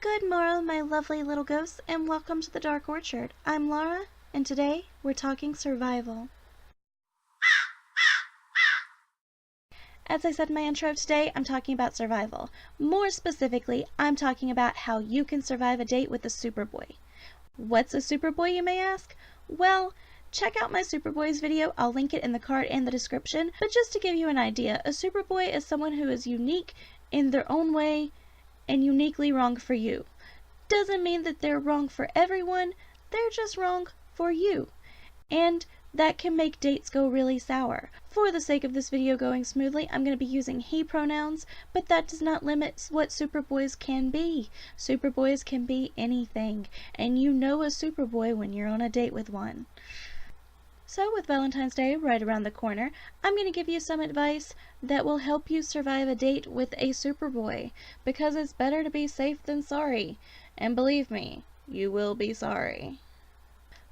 Good morrow, my lovely little ghosts, and welcome to the Dark Orchard. I'm Laura, and today we're talking survival. As I said in my intro, today I'm talking about survival. More specifically, I'm talking about how you can survive a date with a Superboy. What's a Superboy, you may ask? Well, check out my Superboys video. I'll link it in the card and the description. But just to give you an idea, a Superboy is someone who is unique in their own way and uniquely wrong for you. Doesn't mean that they're wrong for everyone, they're just wrong for you. And that can make dates go really sour. For the sake of this video going smoothly, I'm going to be using he pronouns, but that does not limit what Superboys can be. Superboys can be anything, and you know a Superboy when you're on a date with one. So with Valentine's Day right around the corner, I'm going to give you some advice that will help you survive a date with a Superboy, because it's better to be safe than sorry. And believe me, you will be sorry.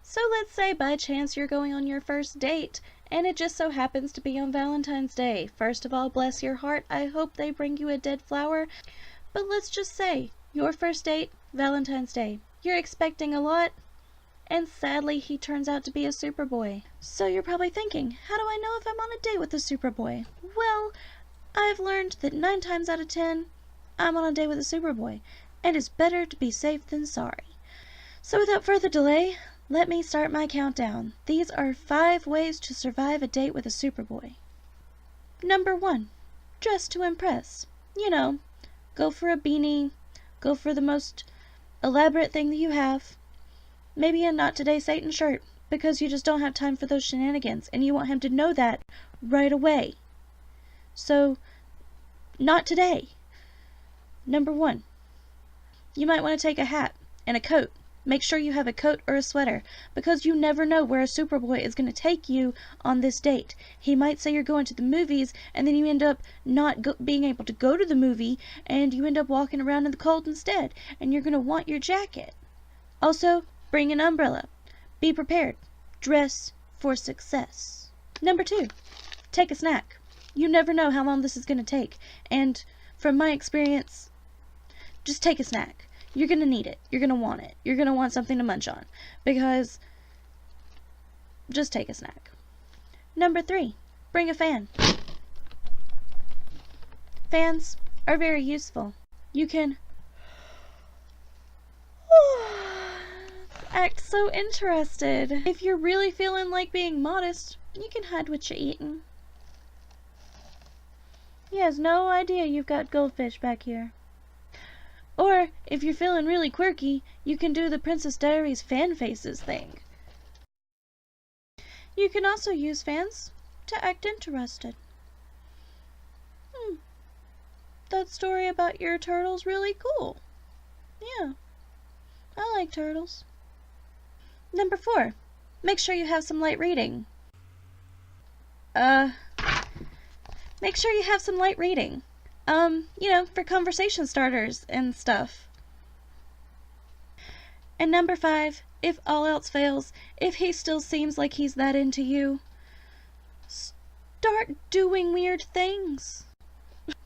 So let's say by chance you're going on your first date, and it just so happens to be on Valentine's Day. First of all, bless your heart, I hope they bring you a dead flower. But let's just say, your first date, Valentine's Day. You're expecting a lot, and sadly he turns out to be a Superboy. So you're probably thinking, how do I know if I'm on a date with a Superboy? Well, I've learned that 9 times out of 10, I'm on a date with a Superboy, and it's better to be safe than sorry. So without further delay, let me start my countdown. These are 5 ways to survive a date with a Superboy. Number 1, dress to impress. You know, go for a beanie, go for the most elaborate thing that you have. Maybe a not today Satan shirt, because you just don't have time for those shenanigans, and you want him to know that right away. So, not today. Number 1, you might want to take a hat and a coat. Make sure you have a coat or a sweater, because you never know where a Superboy is going to take you on this date. He might say you're going to the movies, and then you end up not being able to go to the movie, and you end up walking around in the cold instead, and you're going to want your jacket. Also, bring an umbrella. Be prepared. Dress for success. Number 2, take a snack. You never know how long this is going to take, and from my experience, just take a snack. You're going to need it. You're going to want it. You're going to want something to munch on, because just take a snack. Number 3, bring a fan. Fans are very useful. You can act so interested. If you're really feeling like being modest, you can hide what you're eating. He has no idea you've got goldfish back here. Or, if you're feeling really quirky, you can do the Princess Diaries fan faces thing. You can also use fans to act interested. That story about your turtle's really cool. Yeah, I like turtles. Number 4, make sure you have some light reading. Make sure you have some light reading. You know, for conversation starters and stuff. And number 5, if all else fails, if he still seems like he's that into you, start doing weird things.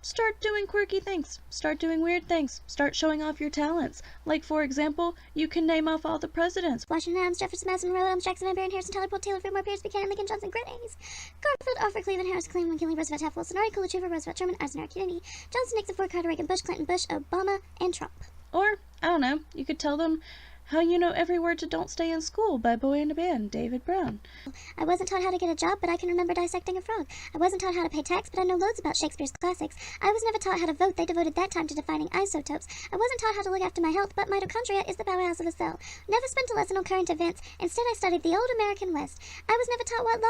Start doing quirky things. Start doing weird things. Start showing off your talents. Like, for example, you can name off all the presidents. Washington, Adams, Jefferson, Madison, Monroe, Adams, Jackson, Van Buren, Harrison, Tyler, Taylor, Fillmore, Pierce, Buchanan, Lincoln, Johnson, Grant, Hayes, Garfield, Alfred, Cleveland, Harris, Cleveland, McKinley, Roosevelt, Taft, Wilson, Arnold, Coolidge, Hoover, Roosevelt, Truman, Eisenhower, Kennedy, Johnson, Nixon, Ford, Carter, Reagan, Bush, Clinton, Bush, Obama, and Trump. Or, I don't know, you could tell them how you know every word to Don't Stay in School by Boy in a Band, David Brown. I wasn't taught how to get a job, but I can remember dissecting a frog. I wasn't taught how to pay tax, but I know loads about Shakespeare's classics. I was never taught how to vote. They devoted that time to defining isotopes. I wasn't taught how to look after my health, but mitochondria is the powerhouse of a cell. Never spent a lesson on current events. Instead, I studied the old American West. I was never taught what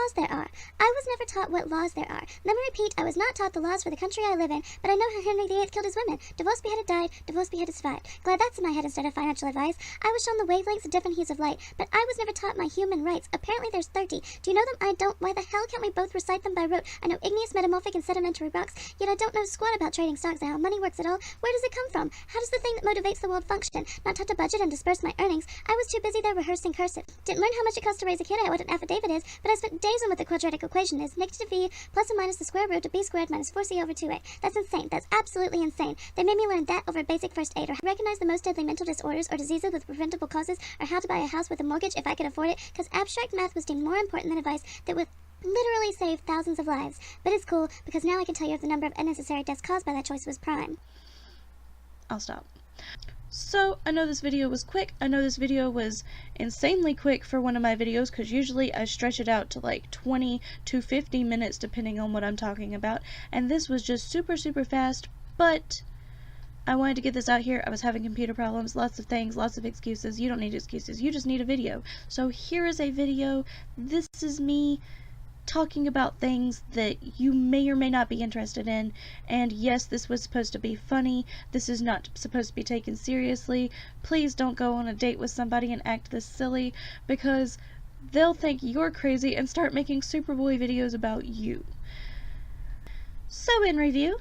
laws there are. Let me repeat, I was not taught the laws for the country I live in, but I know how Henry VIII killed his women. Divorced, beheaded, died. Divorced, beheaded, survived. Glad that's in my head instead of financial advice. I was was shown the wavelengths of different hues of light, but I was never taught my human rights. Apparently there's 30. Do you know them? I don't. Why the hell can't we both recite them by rote? I know igneous, metamorphic, and sedimentary rocks, yet I don't know squat about trading stocks and how money works at all. Where does it come from? How does the thing that motivates the world function? Not taught to budget and disperse my earnings. I was too busy there rehearsing cursive. Didn't learn how much it costs to raise a kid. I what an affidavit is, but I spent days on what the quadratic equation is. Negative v plus or minus the square root of b squared minus 4c over 2a. That's insane. That's absolutely insane. They made me learn that over basic first aid, or recognize the most deadly mental disorders or diseases with preventable causes, or how to buy a house with a mortgage if I could afford it, because abstract math was deemed more important than advice that would literally save thousands of lives. But it's cool, because now I can tell you if the number of unnecessary deaths caused by that choice was prime. I'll stop. So, I know this video was quick. I know this video was insanely quick for one of my videos, because usually I stretch it out to like 20 to 50 minutes depending on what I'm talking about. And this was just super fast, but I wanted to get this out here. I was having computer problems, lots of things, lots of excuses. You don't need excuses, you just need a video. So here is a video. This is me talking about things that you may or may not be interested in. And yes, this was supposed to be funny. This is not supposed to be taken seriously. Please don't go on a date with somebody and act this silly, because they'll think you're crazy and start making Superboy videos about you. So in review,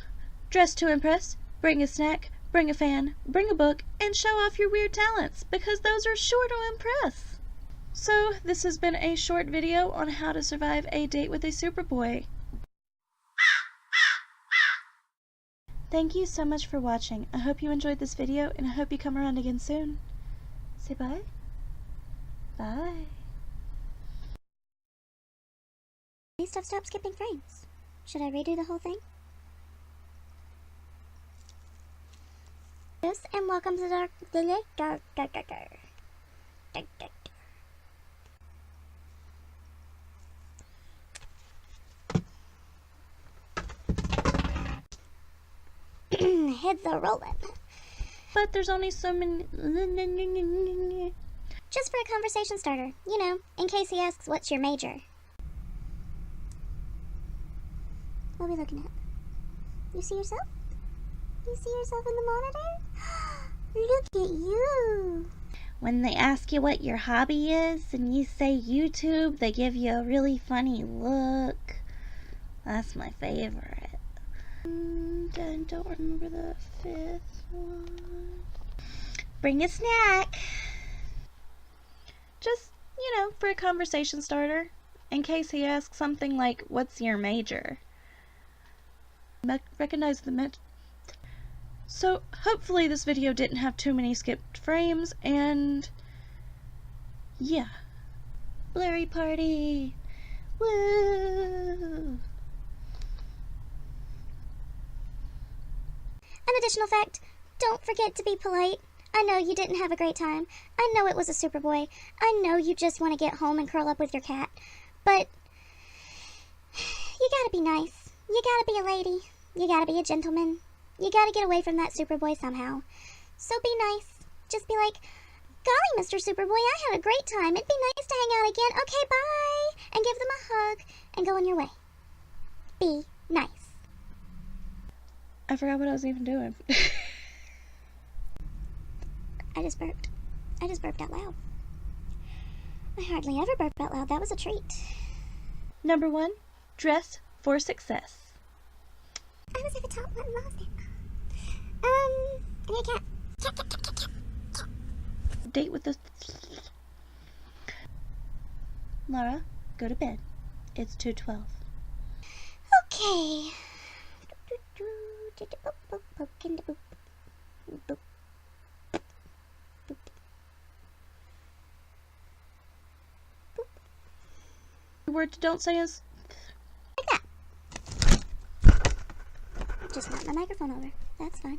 dress to impress. Bring a snack, bring a fan, bring a book, and show off your weird talents, because those are sure to impress. So, this has been a short video on how to survive a date with a Superboy. Thank you so much for watching. I hope you enjoyed this video, and I hope you come around again soon. Say bye. Bye. Please stop skipping frames. Should I redo the whole thing? Yes, and welcome to the dark. Heads are rolling. But there's only so many... Just for a conversation starter, you know, in case he asks what's your major. What are we looking at? You see yourself? You see yourself in the monitor? Look at you! When they ask you what your hobby is and you say YouTube, they give you a really funny look. That's my favorite. I don't remember the fifth one. Bring a snack. Just, you know, for a conversation starter. In case he asks something like, what's your major? Recognize the So, hopefully this video didn't have too many skipped frames, and yeah. Blurry party! Woo! An additional fact, don't forget to be polite. I know you didn't have a great time. I know it was a Superboy. I know you just want to get home and curl up with your cat. But you gotta be nice. You gotta be a lady. You gotta be a gentleman. You gotta get away from that Superboy somehow. So be nice. Just be like, golly, Mr. Superboy, I had a great time. It'd be nice to hang out again. Okay, bye. And give them a hug and go on your way. Be nice. I forgot what I was even doing. I just burped. I just burped out loud. I hardly ever burp out loud. That was a treat. Number 1, dress for success. I was at the top one, lost it. I can't. Date with the... Laura, go to bed. It's 2:12. Okay. The word don't say is... Like that. Just knock my microphone over. That's fine.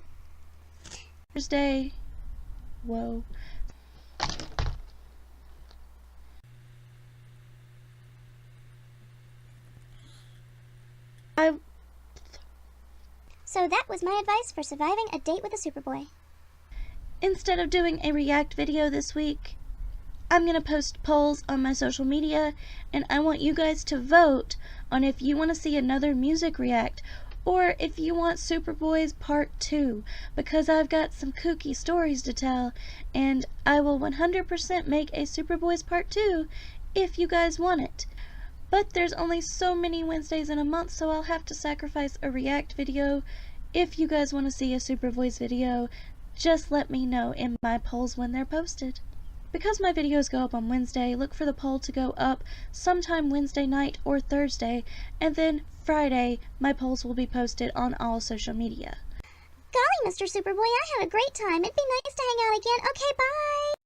Thursday. Whoa. So that was my advice for surviving a date with a Superboy. Instead of doing a react video this week, I'm going to post polls on my social media, and I want you guys to vote on if you want to see another music react, Or if you want Superboys Part 2, because I've got some kooky stories to tell, and I will 100% make a Superboys Part 2 if you guys want it. But there's only so many Wednesdays in a month, so I'll have to sacrifice a react video. If you guys want to see a Superboys video, just let me know in my polls when they're posted. Because my videos go up on Wednesday, look for the poll to go up sometime Wednesday night or Thursday, and then Friday, my polls will be posted on all social media. Golly, Mr. Superboy, I had a great time. It'd be nice to hang out again. Okay, bye!